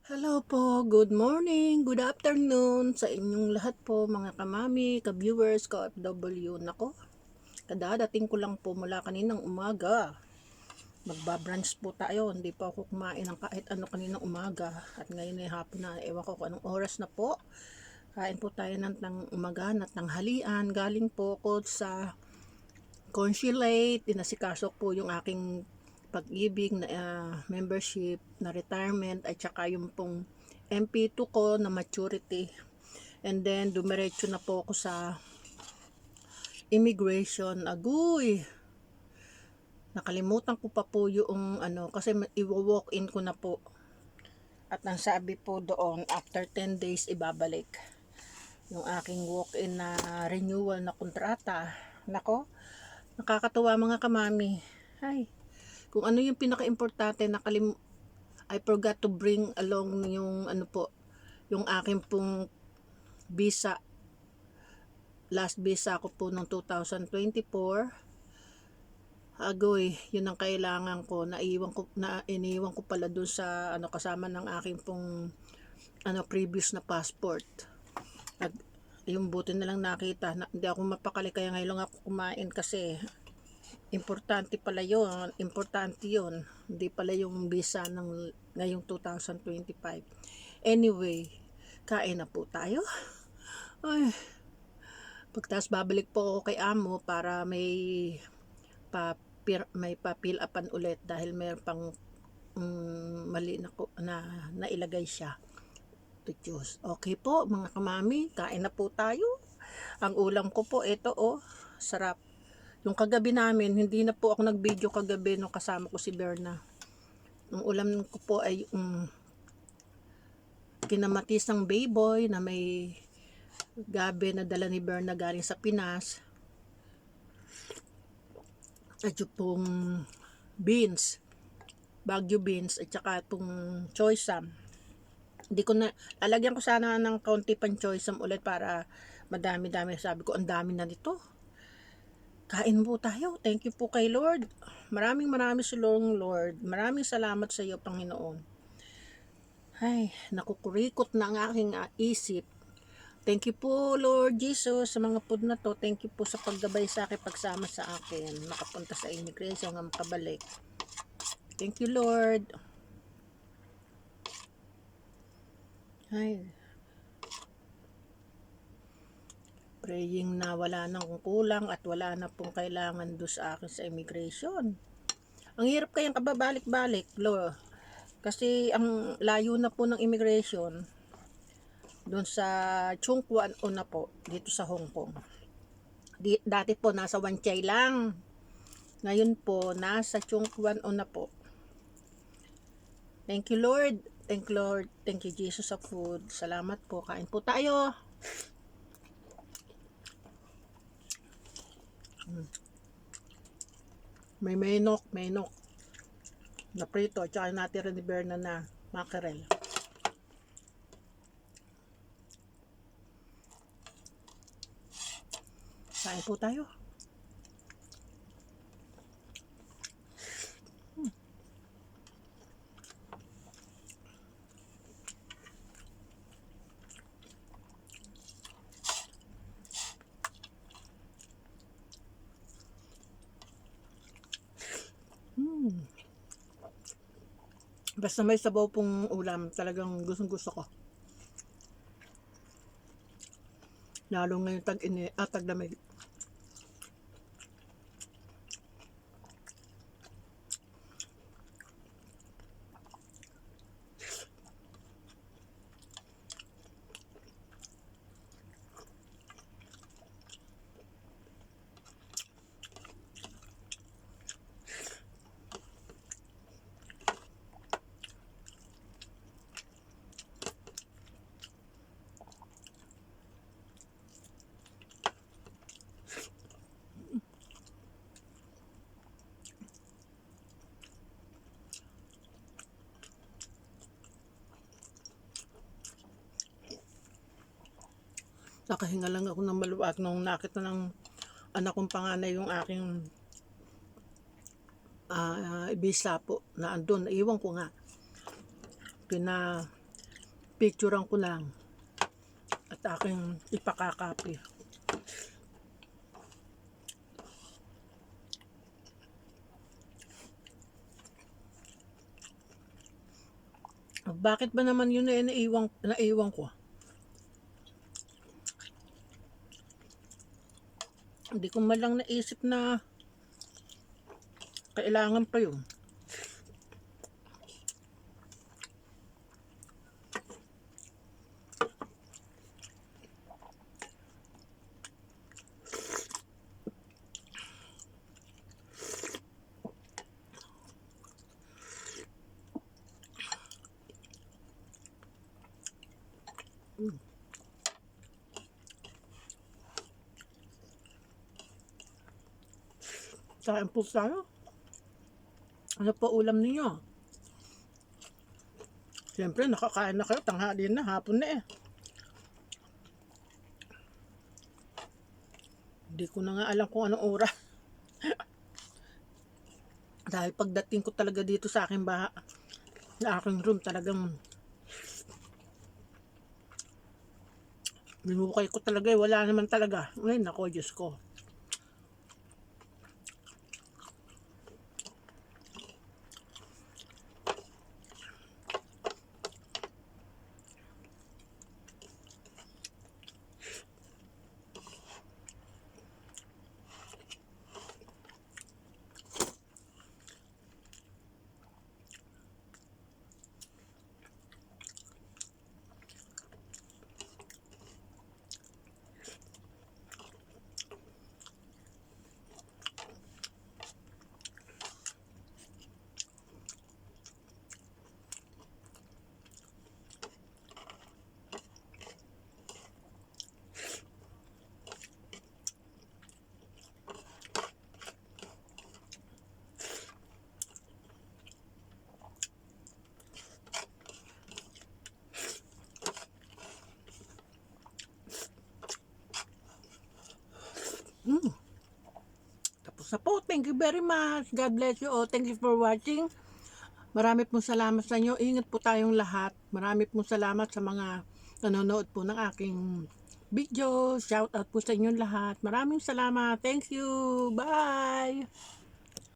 Hello po, good morning, good afternoon sa inyong lahat po mga kamami, ka-viewers, ka-OFW. Nako, kadadating ko lang po mula kaninang umaga. Magbabrunch po tayo, hindi pa ako kumain ng kahit ano kaninang umaga. At ngayon ay hapon na, ewan ko kung anong oras na po. Kain po tayo ng umagahan at tanghalian. Galing po ako sa consulate, inasikaso po yung aking pag-ibig na membership na retirement at saka yung pong MP2 ko na maturity, and then dumiretso na po ako sa immigration. Agoy, nakalimutan ko pa po yung kasi i-walk in ko na po, at ang sabi po doon after 10 days ibabalik yung aking walk-in na renewal na kontrata. Nako, nakakatuwa mga kamami. Ay, kung ano yung pinaka-importante, I forgot to bring along yung yung aking pong visa. Last visa ko po noong 2024. Agoy, yun ang kailangan ko. Iniwan ko pala dun sa kasama ng aking pong previous na passport. Yung buti na lang nakita. Hindi ako mapakali, kaya ngayon lang ako kumain kasi importante pala yun. Importante yun. Hindi pala yung visa ng ngayong 2025. Anyway, kain na po tayo. Ay, pagtas babalik po ako kay amo para may pa-fill upan ulit dahil mayroon pang mali na nailagay siya. Diyos. Okay po mga kamami, kain na po tayo. Ang ulam ko po ito, sarap. Yung kagabi namin, hindi na po ako nag-video kagabi nung kasama ko si Berna. Ang ulam ko po ay kinamatis ng bayboy na may gabi na dala ni Berna galing sa Pinas. At yung pong beans, Baguio beans, at saka itong choysam. Hindi ko na, lalagyan ko sana ng kaunti pang choysam ulit para madami-dami. Sabi ko, ang dami na nito. Kain po tayo. Thank you po kay Lord. Maraming salong Lord. Maraming salamat sa iyo, Panginoon. Ay, nakukurikot na ang aking isip. Thank you po, Lord Jesus, sa mga food na to. Thank you po sa paggabay sa akin, pagsama sa akin. Makapunta sa immigration, nga makabalik. Thank you, Lord. Ay, praying na wala nang kulang at wala na pong kailangan do sa akin sa immigration. Ang hirap kayang kababalik-balik, Lord. Kasi ang layo na po ng immigration doon sa Chung Kwan O na po, dito sa Hong Kong. Dati po nasa Wan Chai lang. Ngayon po nasa Chung Kwan O na po. Thank you, Lord. Thank you, Lord. Thank you, Jesus, sa food. Salamat po. Kain po tayo. May menok na prito, tsaka natira ni Berna na mackerel. Kain po tayo. Basta may sabaw pong ulam, talagang gustong gusto ko. Lalo ngayon tag-lamig. Nakahinga lang ako ng maluwag nung nakita ng anak kong panganay yung aking visa po na andun. Iwan ko nga. Pipicturean ko lang at aking ipakakapi. Bakit ba naman yun naiwan ko? Hindi ko malang naisip na kailangan pa yun. Kain po tayo. Ano po ulam ninyo? Siyempre, nakakain na kayo. Tanghali na, hapon na eh. Hindi ko na nga alam kung anong oras. Dahil pagdating ko talaga dito sa aking sa aking room, talagang minukay ko talaga eh. Wala naman talaga. Ay, nako, Diyos ko. Tapos na po. Thank you very much. God bless you all. Thank you for watching. Marami pong salamat sa inyo. Ingat po tayong lahat. Marami pong salamat sa mga nanonood po ng aking video. Shout out po sa inyong lahat. Maraming salamat. Thank you. Bye.